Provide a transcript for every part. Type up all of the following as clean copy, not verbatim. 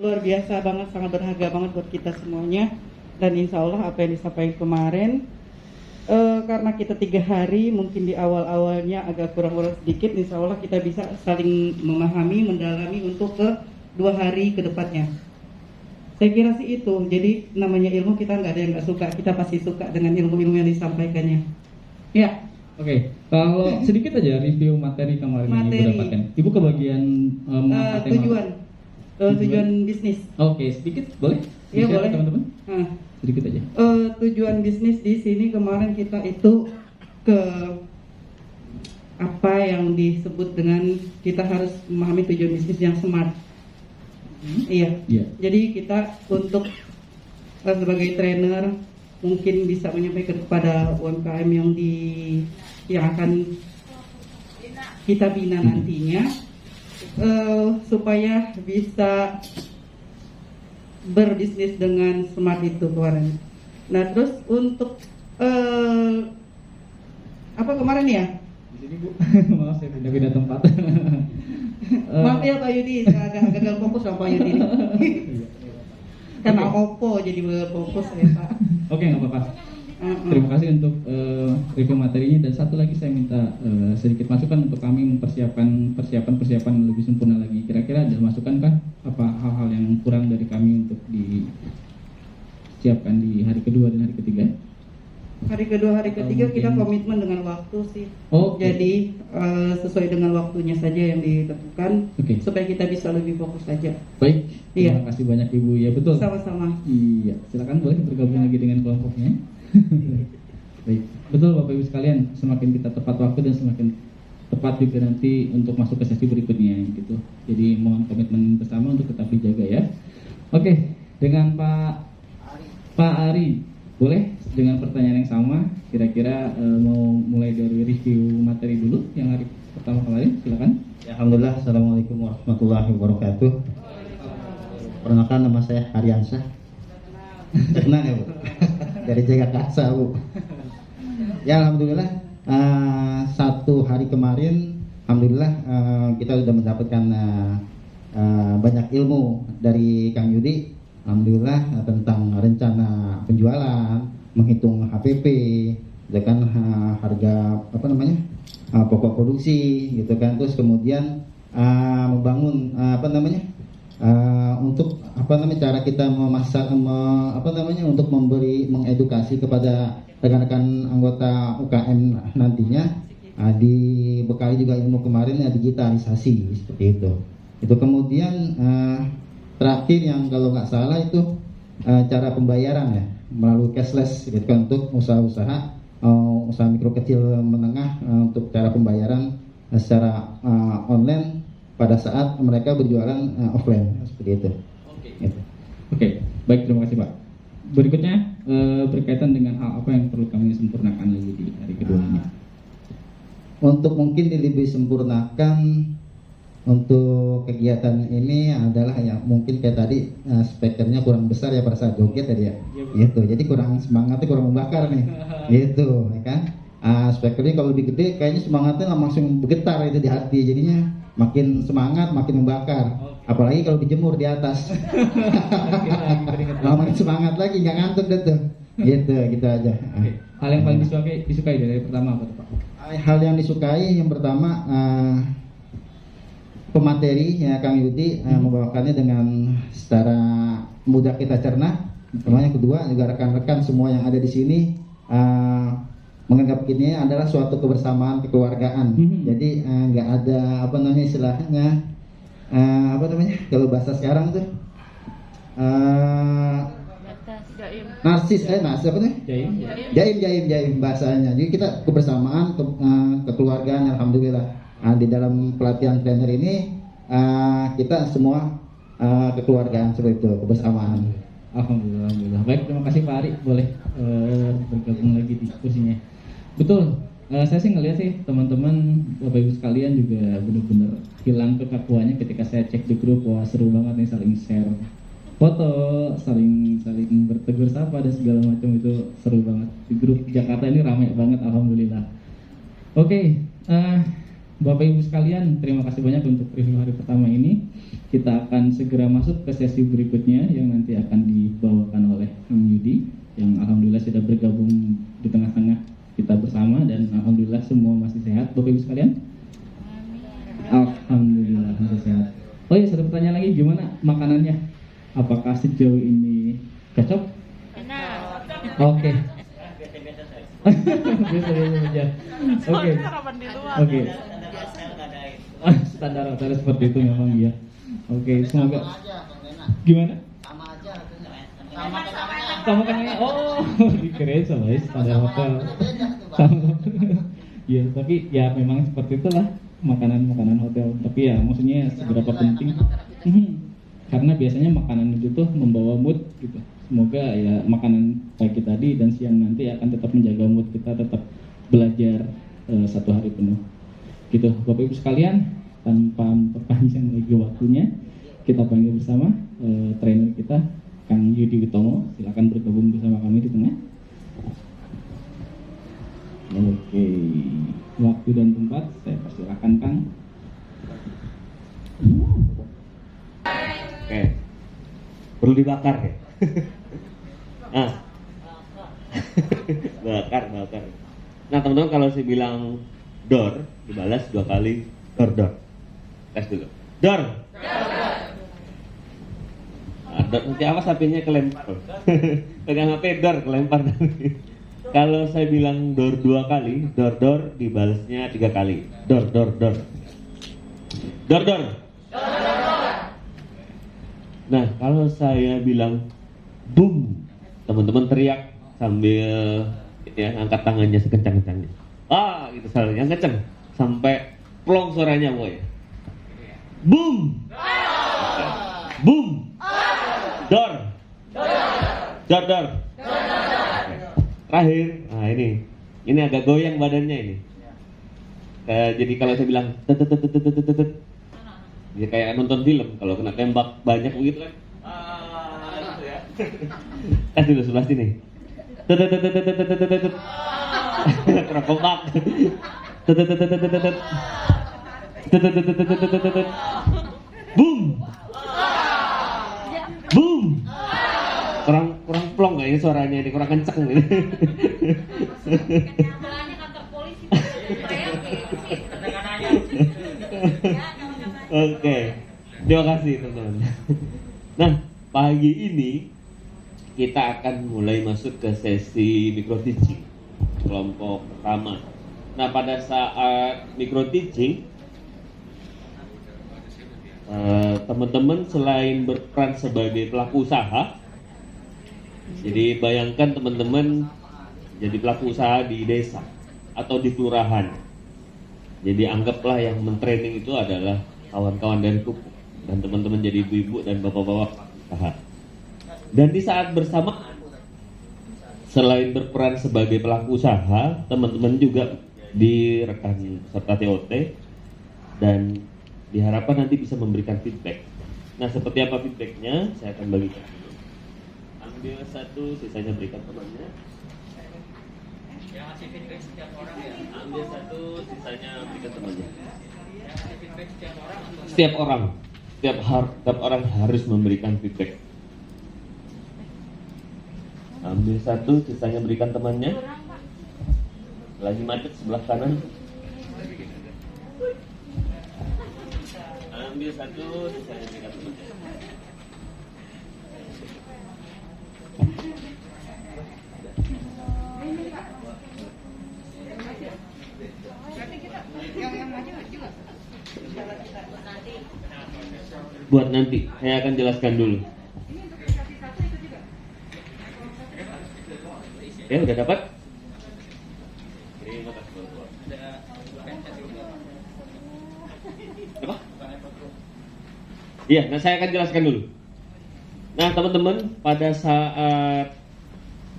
luar biasa banget, sangat berharga banget buat kita semuanya. Dan insya Allah apa yang disampaikan kemarin, karena kita 3 hari, mungkin di awal-awalnya agak kurang-kurang sedikit, insya Allah kita bisa saling memahami, mendalami untuk ke 2 hari ke depannya. Saya kira sih itu. Jadi namanya ilmu, kita nggak ada yang nggak suka, kita pasti suka dengan ilmu-ilmu yang disampaikannya. Ya. Oke, kalau sedikit aja review materi kemarin yang Ibu dapatkan. Ibu kebagian tujuan bisnis. Oke, sedikit boleh? Iya boleh, teman-teman. Sedikit aja. Tujuan bisnis di sini kemarin kita itu ke apa yang disebut dengan kita harus memahami tujuan bisnis yang smart. Iya. Jadi kita untuk sebagai trainer mungkin bisa menyampaikan kepada UMKM yang akan kita bina nantinya, supaya bisa berbisnis dengan smart itu kemarin. Nah terus untuk apa kemarin ya? Di sini Bu, maaf saya pindah-pindah tempat. Maaf ya Pak Yudi, saya agak gagal fokus sama Pak Yudi. Karena Oppo jadi fokus ya Pak. Oke, nggak apa-apa. Terima kasih untuk review materinya, dan satu lagi saya minta sedikit masukan untuk kami mempersiapkan persiapan lebih sempurna lagi. Kira-kira ada masukan kah? Apa hal-hal yang kurang dari kami untuk disiapkan di hari kedua dan hari ketiga? Hari kedua, hari ketiga kita komitmen dengan waktu sih. Jadi sesuai dengan waktunya saja yang ditentukan, supaya kita bisa lebih fokus saja. Baik, terima kasih banyak Ibu. Ya betul. Sama-sama. Iya, silakan boleh bergabung lagi dengan kelompoknya. Baik, betul Bapak Ibu sekalian, semakin kita tepat waktu dan semakin tepat juga nanti untuk masuk ke sesi berikutnya gitu. Jadi mohon komitmen bersama untuk tetap dijaga ya. Oke, dengan Pak Ari, boleh dengan pertanyaan yang sama, kira-kira mau mulai dari review materi dulu yang hari pertama kemarin, silakan. Ya, alhamdulillah, assalamualaikum warahmatullahi wabarakatuh. Perkenalkan, nama saya Haryansyah. Kenal ya Bu? Dari Jakarta Bu. Ya alhamdulillah, 1 hari kemarin, alhamdulillah kita sudah mendapatkan banyak ilmu dari Kang Yudi. Alhamdulillah tentang rencana penjualan, menghitung HPP, dengan harga pokok produksi gitu kan, terus kemudian membangun untuk cara kita untuk mengedukasi kepada rekan-rekan anggota UKM nantinya, dibekali juga ilmu kemarin digitalisasi seperti itu. Itu kemudian terakhir yang kalau nggak salah itu cara pembayaran ya melalui cashless gitu kan, untuk usaha-usaha mikro kecil menengah, untuk cara pembayaran secara online pada saat mereka berjualan offline seperti itu. Oke, baik, terima kasih Pak. Berikutnya berkaitan dengan hal apa yang perlu kami sempurnakan lagi di hari kedua ini. Untuk mungkin lebih sempurnakan untuk kegiatan ini adalah ya mungkin kayak tadi spekernya kurang besar ya pada saat joget tadi ya, gitu. Jadi kurang semangatnya, kurang membakar nih, gitu, ya kan? Spekernya kalau lebih gede kayaknya semangatnya langsung bergetar itu di hati, jadinya makin semangat, makin membakar. Apalagi kalau dijemur di atas, makin semangat lagi, nggak ngantuk deh tuh. Gitu aja. Hal yang paling disukai dari pertama apa tuh Pak? Hal yang disukai yang pertama, pemateri ya Kang Yudi membawakannya dengan secara mudah kita cerna. Kemudian yang kedua juga rekan-rekan semua yang ada di sini menganggap ini adalah suatu kebersamaan kekeluargaan. Jadi nggak ada istilahnya kalau bahasa sekarang tuh narsis jaim bahasanya. Jadi kita kebersamaan kekeluargaan, alhamdulillah. Di dalam pelatihan trainer ini kita semua kekeluargaan seperti itu, kebersamaan. Alhamdulillah. Baik, terima kasih Pak Ari, boleh bergabung lagi di diskusinya. Betul, saya sih ngelihat sih teman-teman Bapak Ibu sekalian juga benar-benar hilang kekakuannya ketika saya cek di grup. Wah, seru banget nih, saling share foto, saling bertegur sapa dan segala macam, itu seru banget. Di grup Jakarta ini ramai banget, alhamdulillah. Oke, Bapak Ibu sekalian, terima kasih banyak untuk review hari pertama ini. Kita akan segera masuk ke sesi berikutnya yang nanti akan dibawakan oleh Kang Yudi, yang alhamdulillah sudah bergabung di tengah-tengah kita bersama, dan alhamdulillah semua masih sehat. Bapak Ibu sekalian, alhamdulillah masih sehat. Oh iya, satu pertanyaan lagi, gimana makanannya? Apakah sejauh ini cocok? Oke. Biasa-biasa saja. Oke. Oke. Standar seperti itu memang ya. Oke, semoga. Gimana? Sama kenanya. Oh, dikirain sama standar hotel. Sama. Ya, tapi ya memang seperti itulah makanan hotel. Tapi ya maksudnya seberapa penting. Karena biasanya makanan itu tuh membawa mood gitu. Semoga ya makanan pagi tadi dan siang nanti akan tetap menjaga mood kita, tetap belajar satu hari penuh. Gitu, Bapak Ibu sekalian, tanpa memperpanjang lagi waktunya, kita panggil bersama trainer kita, Kang Yudi Witomo. Silakan bergabung bersama kami di tengah. Oke, waktu dan tempat saya persilakan, Kang. Oke, perlu dibakar ya? bakar. Nah teman-teman, kalau saya bilang door dibalas 2 kali, door. Tes dulu, door. Nanti awas HP-nya kelempar. Pegang HP, door kelempar. Kalau saya bilang door 2 kali, door dibalasnya 3 kali, door. Nah, kalau saya bilang boom, teman-teman teriak sambil ya angkat tangannya sekencang-kencangnya. Gitu suaranya kencang sampai plong suaranya, boy. Boom. Boom. Door. Terakhir, nah ini agak goyang badannya ini. Jadi kalau saya bilang dia kayak nonton film, kalau kena tembak banyak begitu kan. Gitu ya. Tes dulu sebelah sini. Kena kompak. Boom. Boom. Kurang plong kayaknya suaranya ini, kurang kenceng ini. Oke, terima kasih teman-teman. Nah, pagi ini kita akan mulai masuk ke sesi micro teaching kelompok pertama. Nah, pada saat micro teaching, teman-teman selain berperan sebagai pelaku usaha, jadi bayangkan teman-teman jadi pelaku usaha di desa atau di kelurahan. Jadi anggaplah yang mentraining itu adalah kawan-kawan dari Pupuk, dan teman-teman jadi ibu-ibu dan bapak-bapak usaha. Dan di saat bersamaan, selain berperan sebagai pelaku usaha, teman-teman juga direkan serta TOT, dan diharapkan nanti bisa memberikan feedback. Nah, seperti apa feedbacknya? Saya akan bagikan. Ambil satu, sisanya berikan temannya. Yang ngasih feedback setiap orang ya? Ambil satu, sisanya berikan temannya. Setiap orang harus memberikan feedback. Ambil satu, sisanya berikan temannya. Lagi macet sebelah kanan. Ambil satu, sisanya berikan temannya. Buat nanti, saya akan jelaskan dulu. Ya, udah dapat? Terima kasih. Apa? Iya, nah saya akan jelaskan dulu. Nah, teman-teman, pada saat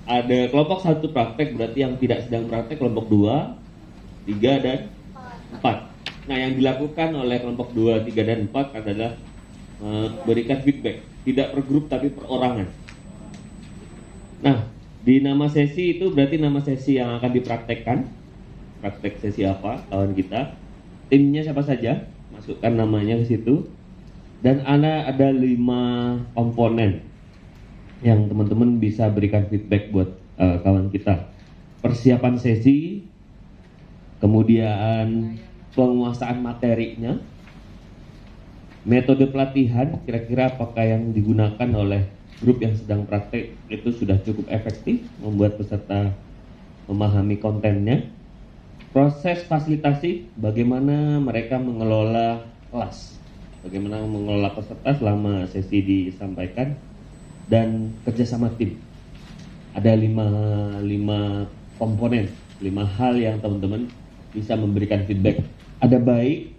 ada kelompok 1 praktek, berarti yang tidak sedang praktek kelompok 2, 3, dan 4. Nah, yang dilakukan oleh kelompok 2, 3, dan 4 adalah memberikan feedback, tidak per grup tapi per orangan. Nah, di nama sesi itu berarti nama sesi yang akan dipraktekkan. Praktek sesi apa kawan kita? timnya siapa saja, masukkan namanya ke situ. Dan ada 5 komponen yang teman-teman bisa berikan feedback buat kawan kita. Persiapan sesi, kemudian penguasaan materinya, metode pelatihan, kira-kira apakah yang digunakan oleh grup yang sedang praktek itu sudah cukup efektif membuat peserta memahami kontennya. Proses fasilitasi, bagaimana mereka mengelola kelas, bagaimana mengelola peserta selama sesi disampaikan, dan kerjasama tim. Ada 5 komponen, 5 hal yang teman-teman bisa memberikan feedback. Ada baik,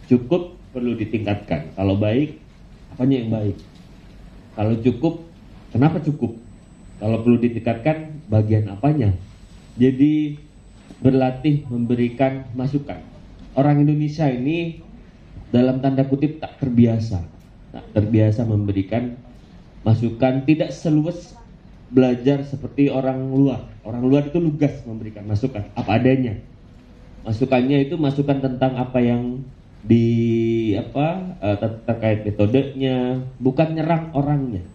cukup, perlu ditingkatkan. Kalau baik, apanya yang baik? Kalau cukup, kenapa cukup? Kalau perlu ditingkatkan, bagian apanya? Jadi berlatih memberikan masukan. Orang Indonesia ini dalam tanda kutip tak terbiasa memberikan masukan, tidak seluas belajar seperti orang luar. Orang luar itu lugas memberikan masukan apa adanya. Masukannya itu masukan tentang apa yang terkait metodenya, bukan nyerang orangnya.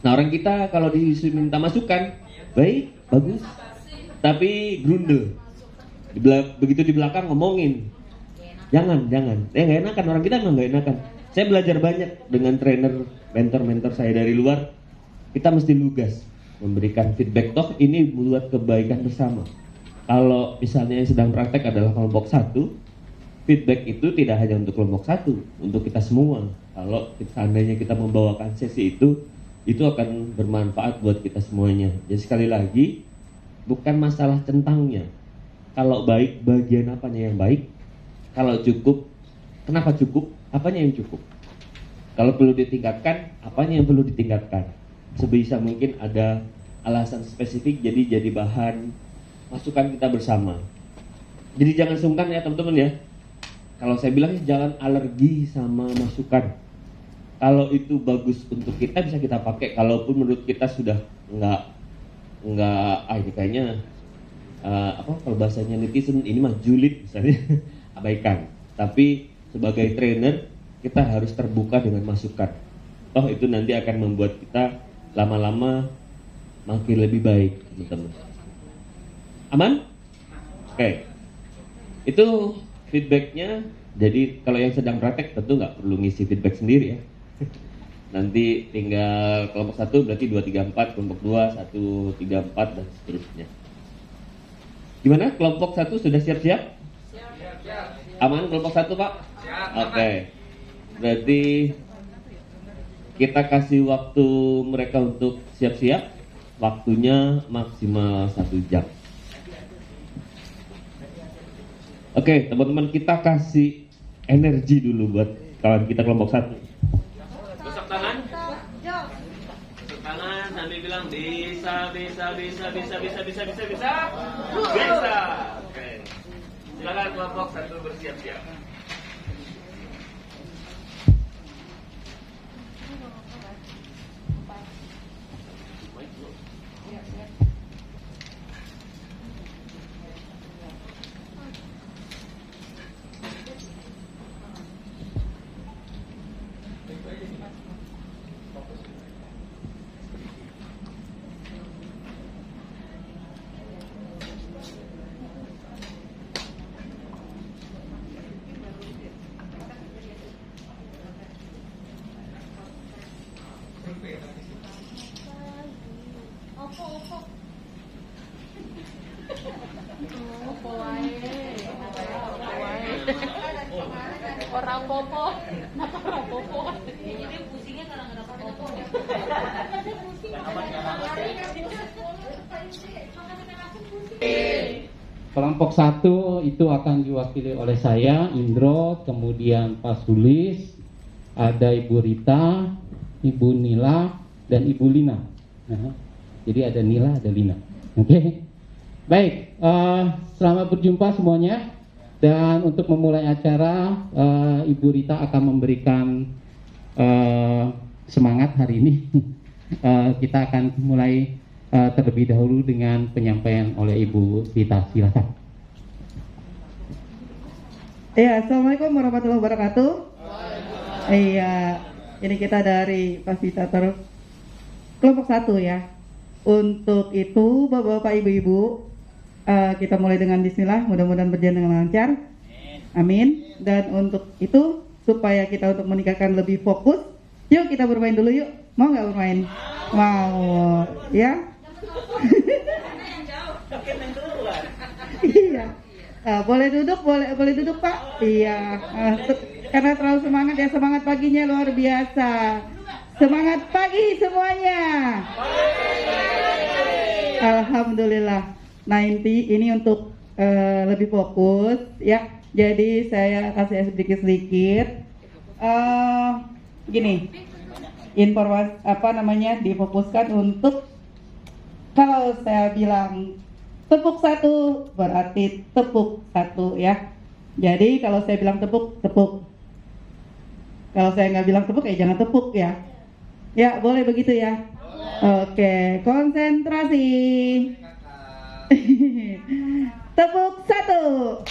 Nah, orang kita kalau diminta masukan, baik, bagus, tapi grundel. Begitu di belakang ngomongin, jangan. Nggak enakan, orang kita emang nggak enakan. Saya belajar banyak dengan trainer, mentor saya dari luar. Kita mesti lugas memberikan feedback, toh ini buat kebaikan bersama. Kalau misalnya yang sedang praktek adalah kelompok 1, feedback itu tidak hanya untuk kelompok 1, untuk kita semua. Kalau seandainya kita membawakan sesi itu akan bermanfaat buat kita semuanya. Jadi sekali lagi, bukan masalah centangnya. Kalau baik, bagian apanya yang baik? Kalau cukup, kenapa cukup? Apanya yang cukup? Kalau perlu ditingkatkan, apanya yang perlu ditingkatkan? Sebisa mungkin ada alasan spesifik, jadi bahan masukan kita bersama. Jadi jangan sungkan ya teman-teman ya. Kalau saya bilang jangan alergi sama masukan. Kalau itu bagus untuk kita bisa kita pakai. Kalaupun menurut kita sudah nggak ini kayaknya kalau bahasanya netizen ini mah julid misalnya, abaikan. Tapi sebagai trainer kita harus terbuka dengan masukan. Toh itu nanti akan membuat kita lama-lama makin lebih baik, teman-teman. Aman? Oke. Itu feedbacknya. Jadi kalau yang sedang praktek tentu nggak perlu ngisi feedback sendiri ya. Nanti tinggal kelompok 1 berarti 2, 3, 4, kelompok 2, 1, 3, 4 dan seterusnya. Gimana? Kelompok 1 sudah siap-siap? Siap. Aman kelompok 1 Pak? Siap. Oke. Berarti kita kasih waktu mereka untuk siap-siap. Waktunya maksimal 1 jam. Oke, teman-teman, kita kasih energi dulu buat kawan kita kelompok 1. Gosok tangan. Gosok tangan sambil bilang bisa. Bisa. Oke. Silakan kelompok 1 bersiap-siap. Orang popo, kenapa orang popo? Jadi pusingnya karena nggak dapat popo. Kelompok 1 itu akan diwakili oleh saya, Indro, kemudian Pak Sulis, ada Ibu Rita, Ibu Nila, dan Ibu Lina. Nah, jadi ada Nila, ada Lina. Oke. Baik, selamat berjumpa semuanya. Dan untuk memulai acara, Ibu Rita akan memberikan semangat hari ini. Kita akan mulai terlebih dahulu dengan penyampaian oleh Ibu Rita. Silakan. Iya, Assalamualaikum warahmatullahi wabarakatuh. Iya, ini kita dari fasilitator kelompok 1 ya. Untuk itu, Bapak-bapak, Ibu-ibu, kita mulai dengan bismillah, mudah-mudahan berjalan dengan lancar. Amin. Dan untuk itu, supaya kita untuk meningkatkan lebih fokus, yuk kita bermain dulu yuk. Mau nggak bermain? Mau, ya? Iya. Boleh duduk, boleh duduk Pak. Iya. Karena terlalu semangat ya, semangat paginya luar biasa. Semangat pagi semuanya. Alhamdulillah. Nah ini untuk lebih fokus ya. Jadi saya kasih sedikit-sedikit. Gini, informasi difokuskan untuk kalau saya bilang tepuk 1 berarti tepuk 1 ya. Jadi kalau saya bilang tepuk, tepuk. Kalau saya nggak bilang tepuk ya jangan tepuk ya. Ya boleh begitu ya. Oke, konsentrasi. Tepuk 1,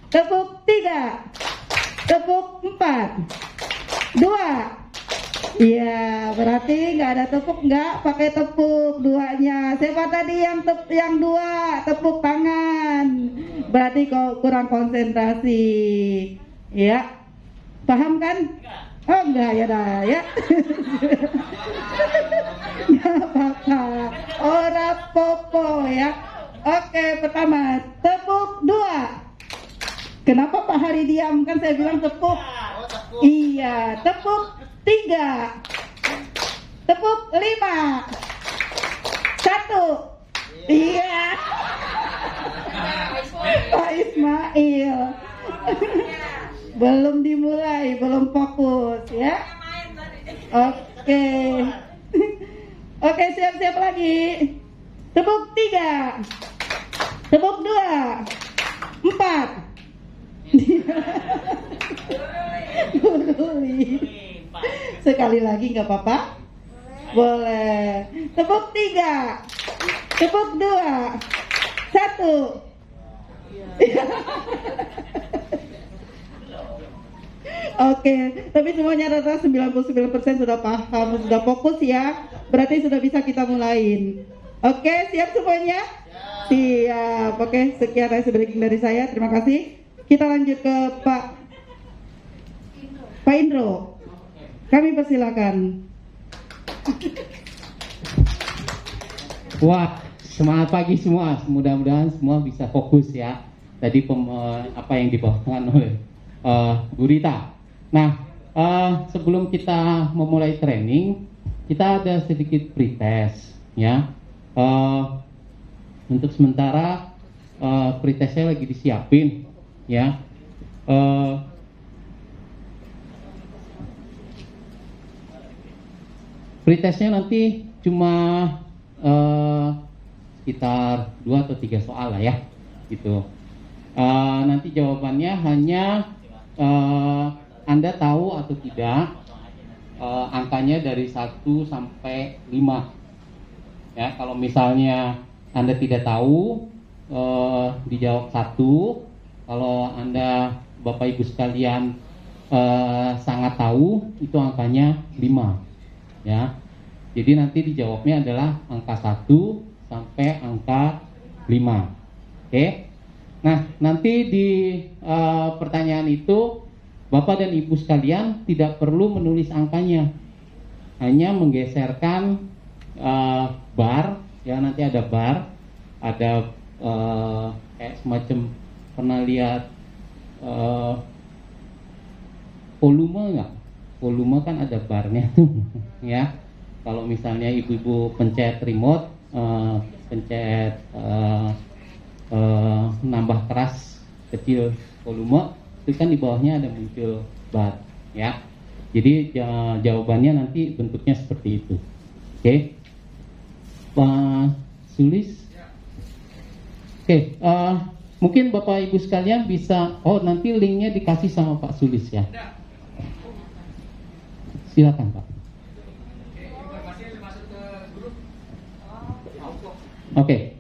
tepuk 3, tepuk 4, 2. Iya, berarti nggak ada tepuk, nggak pakai tepuk duanya. Siapa tadi yang 2 tepuk tangan? Berarti kok kurang konsentrasi. Ya, paham kan? Oh enggak ya dah ya. Nggak apa-apa. Ora popo ya. Oke, pertama tepuk 2. Kenapa Pak Hari diam? Kan saya bilang tepuk. Iya, tepuk 3, tepuk 5, 1. Iya. Pak Ismail. Belum dimulai, belum fokus ya. Oke. Oke, siap-siap lagi. Tepuk 3, tepuk 2, 4. Sekali lagi nggak apa-apa? Boleh. Tepuk 3, tepuk 2, 1. Oke, tapi semuanya rata 99% sudah paham, sudah fokus ya. Berarti sudah bisa kita mulain. Oke, siap semuanya? Siap. Oke, sekian dari saya. Terima kasih. Kita lanjut ke Pak Indro. Kami persilakan. Wah, semangat pagi semua. Mudah-mudahan semua bisa fokus ya. Tadi apa yang dibawakan oleh Bu Rita. Nah, sebelum kita memulai training, kita ada sedikit pretest ya. Untuk sementara pretestnya lagi disiapin ya. Pretestnya nanti cuma sekitar 2 atau 3 soal lah ya, gitu. Nanti jawabannya hanya Anda tahu atau tidak angkanya dari 1 sampai 5. Ya, kalau misalnya Anda tidak tahu, dijawab 1. Kalau Anda Bapak Ibu sekalian sangat tahu, itu angkanya 5. Ya, jadi nanti dijawabnya adalah angka 1 sampai angka 5. Oke. Nah, nanti di pertanyaan itu Bapak dan Ibu sekalian tidak perlu menulis angkanya, hanya menggeserkan bar. Ya, nanti ada bar, ada kayak semacam, pernah lihat volume nggak? Volume kan ada barnya tuh ya. Kalau misalnya ibu-ibu pencet remote, pencet nambah keras kecil volume, itu kan di bawahnya ada muncul bar ya. Jadi jawabannya nanti bentuknya seperti itu. Oke, Pak Sulis. Oke, mungkin Bapak Ibu sekalian bisa, nanti linknya dikasih sama Pak Sulis ya. Silakan Pak. Oke.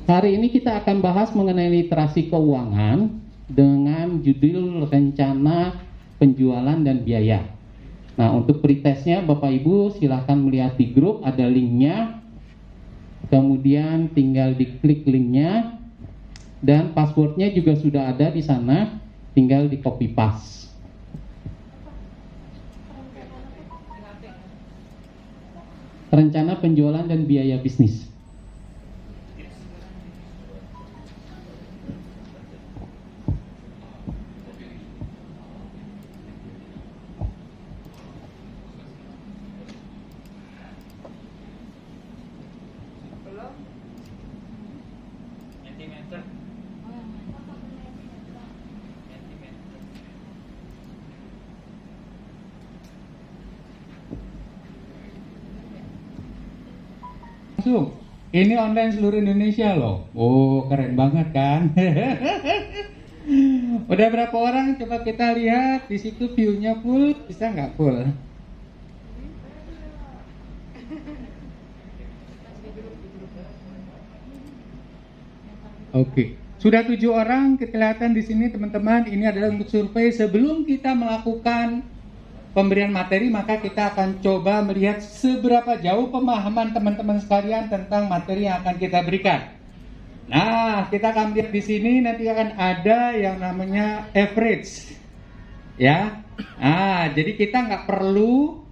Hari ini kita akan bahas mengenai literasi keuangan dengan judul rencana penjualan dan biaya. Nah, untuk pretestnya Bapak Ibu silahkan melihat di grup, ada linknya. Kemudian tinggal diklik linknya dan passwordnya juga sudah ada di sana, tinggal di copy paste. Rencana penjualan dan biaya bisnis. Langsung. Ini online seluruh Indonesia loh. Oh, keren banget kan? Udah berapa orang? Coba kita lihat di situ view-nya full, bisa nggak full? Oke. Sudah 7 orang kelihatan di sini teman-teman. Ini adalah untuk survei sebelum kita melakukan pemberian materi, maka kita akan coba melihat seberapa jauh pemahaman teman-teman sekalian tentang materi yang akan kita berikan. Nah, kita akan lihat di sini nanti akan ada yang namanya average, ya. Nah, jadi kita nggak perlu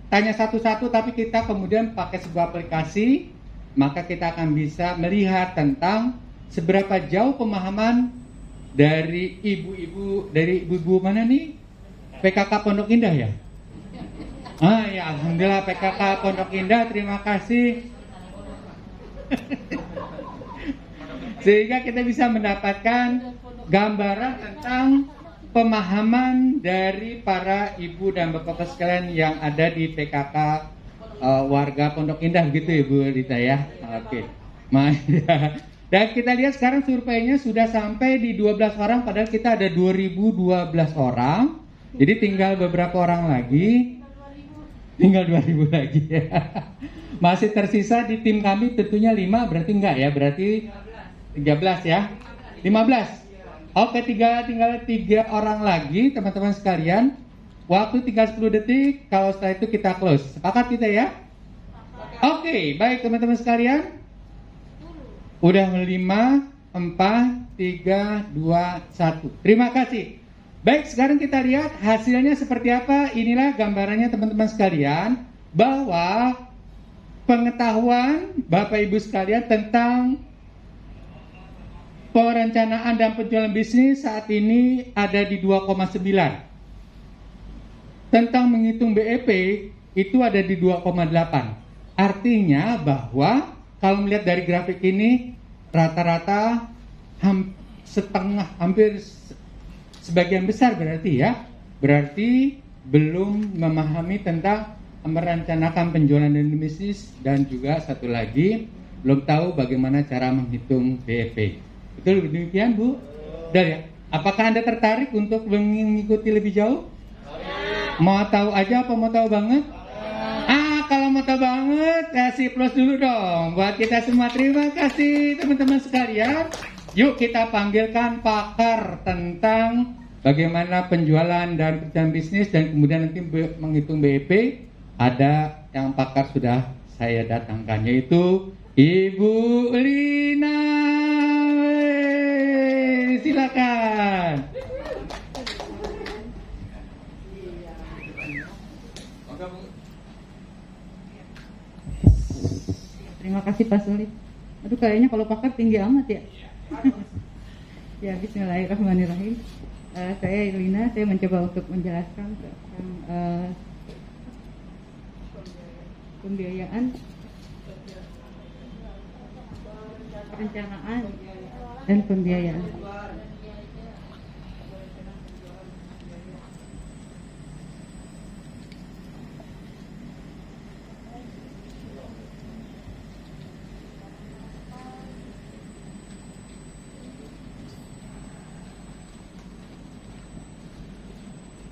tanya satu-satu, tapi kita kemudian pakai sebuah aplikasi, maka kita akan bisa melihat tentang seberapa jauh pemahaman dari ibu-ibu mana nih? PKK Pondok Indah ya? Ya, alhamdulillah PKK Pondok Indah, terima kasih. Sehingga kita bisa mendapatkan gambaran tentang pemahaman dari para ibu dan bapak sekalian yang ada di PKK warga Pondok Indah gitu ya Bu Lita ya. Oke. Dan kita lihat sekarang surveinya sudah sampai di 12 orang, padahal kita ada 2012 orang. Jadi tinggal beberapa orang lagi, tinggal 2000 lagi ya. Masih tersisa di tim kami tentunya 5, berarti enggak ya, berarti 13 ya, 15. Oke, tinggal 3 orang lagi teman-teman sekalian. Waktu tinggal 10 detik, kalau setelah itu kita close. Sepakat kita ya? Oke, baik teman-teman sekalian. Udah 5, 4, 3, 2, 1. Terima kasih. Baik, sekarang kita lihat hasilnya seperti apa. Inilah gambarannya teman-teman sekalian, bahwa pengetahuan Bapak Ibu sekalian tentang perencanaan dan penjualan bisnis saat ini ada di 2,9. Tentang menghitung BEP itu ada di 2,8. Artinya bahwa kalau melihat dari grafik ini rata-rata hampir sebagian besar berarti ya, berarti belum memahami tentang merencanakan penjualan dan bisnis, dan juga satu lagi belum tahu bagaimana cara menghitung BEP. Betul demikian Bu? Dan ya, apakah Anda tertarik untuk mengikuti lebih jauh? Mau tahu aja apa mau tahu banget? Kalau mau tahu banget kasih plus dulu dong buat kita semua. Terima kasih teman-teman sekalian. Yuk kita panggilkan pakar tentang bagaimana penjualan dan perencanaan bisnis dan kemudian nanti menghitung BEP. Ada yang pakar sudah saya datangkan, yaitu Ibu Lina. Silakan. Terima kasih Pak Sulit. Aduh, kayaknya kalau pakar tinggi amat ya. Ya, bismillahirrahmanirrahim. Saya Lina, saya mencoba untuk menjelaskan tentang pembiayaan, perencanaan, dan pembiayaan.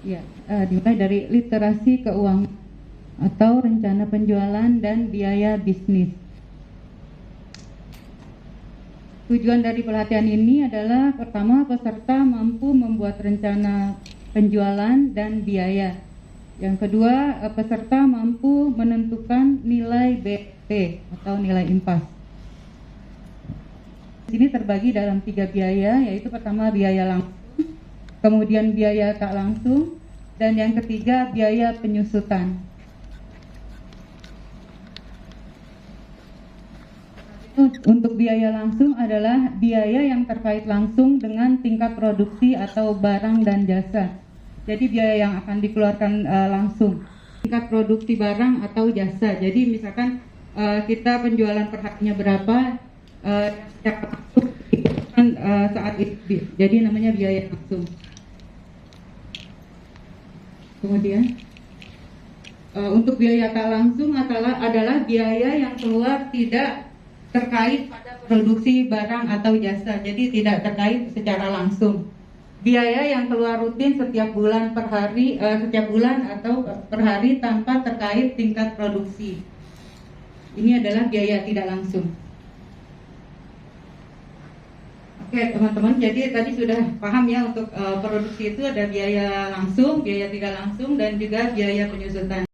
Ya, dimulai dari literasi keuangan atau rencana penjualan dan biaya bisnis. Tujuan dari pelatihan ini adalah pertama peserta mampu membuat rencana penjualan dan biaya. Yang kedua, peserta mampu menentukan nilai BT atau nilai impas. Ini terbagi dalam 3 biaya, yaitu pertama biaya langsung, kemudian biaya tak langsung, dan yang ketiga biaya penyusutan. Untuk biaya langsung adalah biaya yang terkait langsung dengan tingkat produksi atau barang dan jasa. Jadi biaya yang akan dikeluarkan langsung, tingkat produksi barang atau jasa. Jadi misalkan kita penjualan per harinya berapa, saat itu, jadi namanya biaya langsung. Kemudian untuk biaya tak langsung adalah biaya yang keluar tidak terkait pada produksi barang atau jasa, jadi tidak terkait secara langsung. Biaya yang keluar rutin setiap bulan per hari, setiap bulan atau per hari tanpa terkait tingkat produksi. Ini adalah biaya tidak langsung. Oke teman-teman, jadi tadi sudah paham ya untuk produksi itu ada biaya langsung, biaya tidak langsung, dan juga biaya penyusutan.